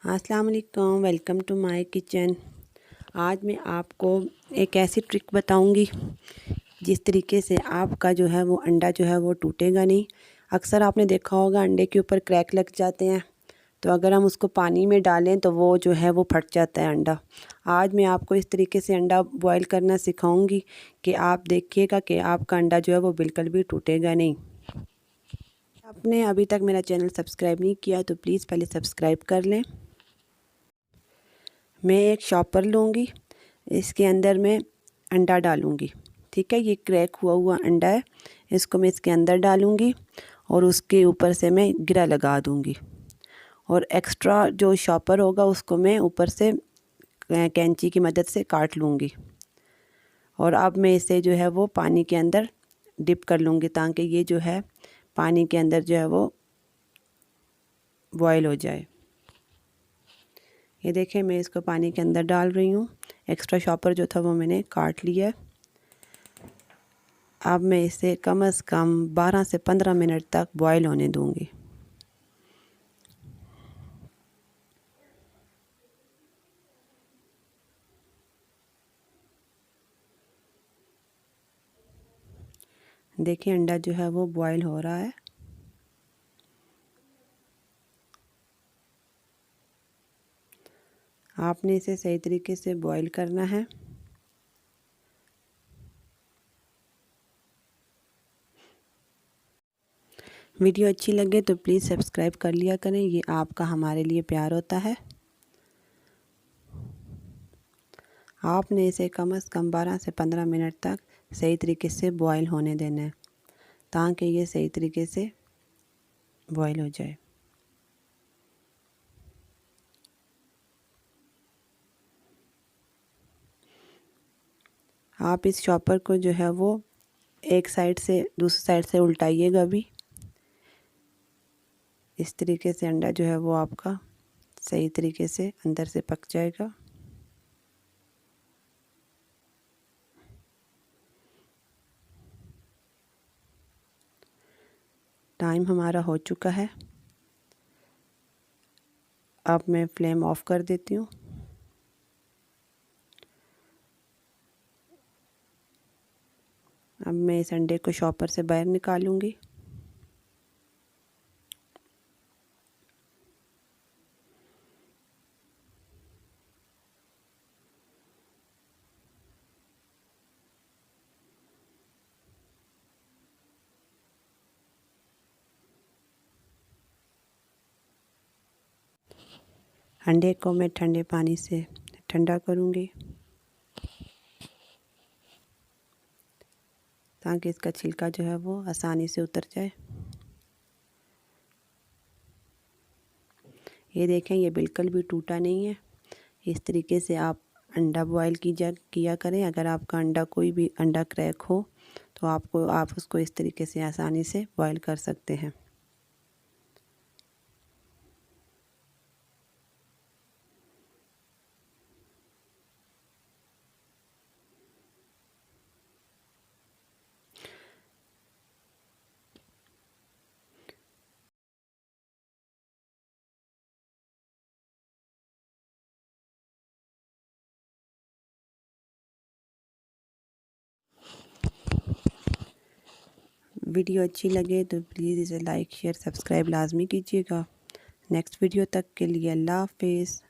अस्सलाम वालेकुम, welcome to my kitchen. आज मैं आपको एक ऐसी ट्रिक बताऊंगी जिस तरीके से आपका जो है वो अंडा जो है वो टूटेगा नहीं। अक्सर आपने देखा होगा अंडे के ऊपर क्रैक लग जाते हैं, तो अगर हम उसको पानी में डालें तो वो जो है वो फट जाता है अंडा। आज मैं आपको इस तरीके से अंडा बॉईल करना सिखाऊंगी कि आप देखिएगा कि आपका अंडा जो है वो बिल्कुल भी टूटेगा नहीं। आपने अभी तक मेरा चैनल सब्सक्राइब नहीं किया तो प्लीज़ पहले सब्सक्राइब कर लें। मैं एक शॉपर लूँगी, इसके अंदर मैं अंडा डालूँगी। ठीक है, ये क्रैक हुआ हुआ अंडा है, इसको मैं इसके अंदर डालूँगी और उसके ऊपर से मैं गिरा लगा दूँगी। और एक्स्ट्रा जो शॉपर होगा उसको मैं ऊपर से कैंची की मदद से काट लूँगी। और अब मैं इसे जो है वो पानी के अंदर डिप कर लूँगी ताकि ये जो है पानी के अंदर जो है वो बॉयल हो जाए। ये देखें, मैं इसको पानी के अंदर डाल रही हूँ। एक्स्ट्रा शॉपर जो था वो मैंने काट लिया। अब मैं इसे कम से कम 12 से 15 मिनट तक बॉईल होने दूँगी। देखिए अंडा जो है वो बॉईल हो रहा है। आपने इसे सही तरीके से बॉईल करना है। वीडियो अच्छी लगे तो प्लीज़ सब्सक्राइब कर लिया करें, ये आपका हमारे लिए प्यार होता है। आपने इसे कम से कम 12 से 15 मिनट तक सही तरीके से बॉईल होने देना है ताकि ये सही तरीके से बॉईल हो जाए। आप इस चॉपर को जो है वो एक साइड से दूसरी साइड से उल्टाइएगा भी। इस तरीके से अंडा जो है वो आपका सही तरीके से अंदर से पक जाएगा। टाइम हमारा हो चुका है। अब मैं फ्लेम ऑफ कर देती हूँ। अब मैं इस अंडे को शॉपर से बाहर निकालूंगी। अंडे को मैं ठंडे पानी से ठंडा करूंगी ताकि इसका छिलका जो है वो आसानी से उतर जाए। ये देखें, ये बिल्कुल भी टूटा नहीं है। इस तरीके से आप अंडा बॉयल किया करें। अगर आपका अंडा कोई भी अंडा क्रैक हो तो आप उसको इस तरीके से आसानी से बॉयल कर सकते हैं। वीडियो अच्छी लगे तो प्लीज़ इसे लाइक शेयर सब्सक्राइब लाजमी कीजिएगा। नेक्स्ट वीडियो तक के लिए अल्लाह हाफिज़।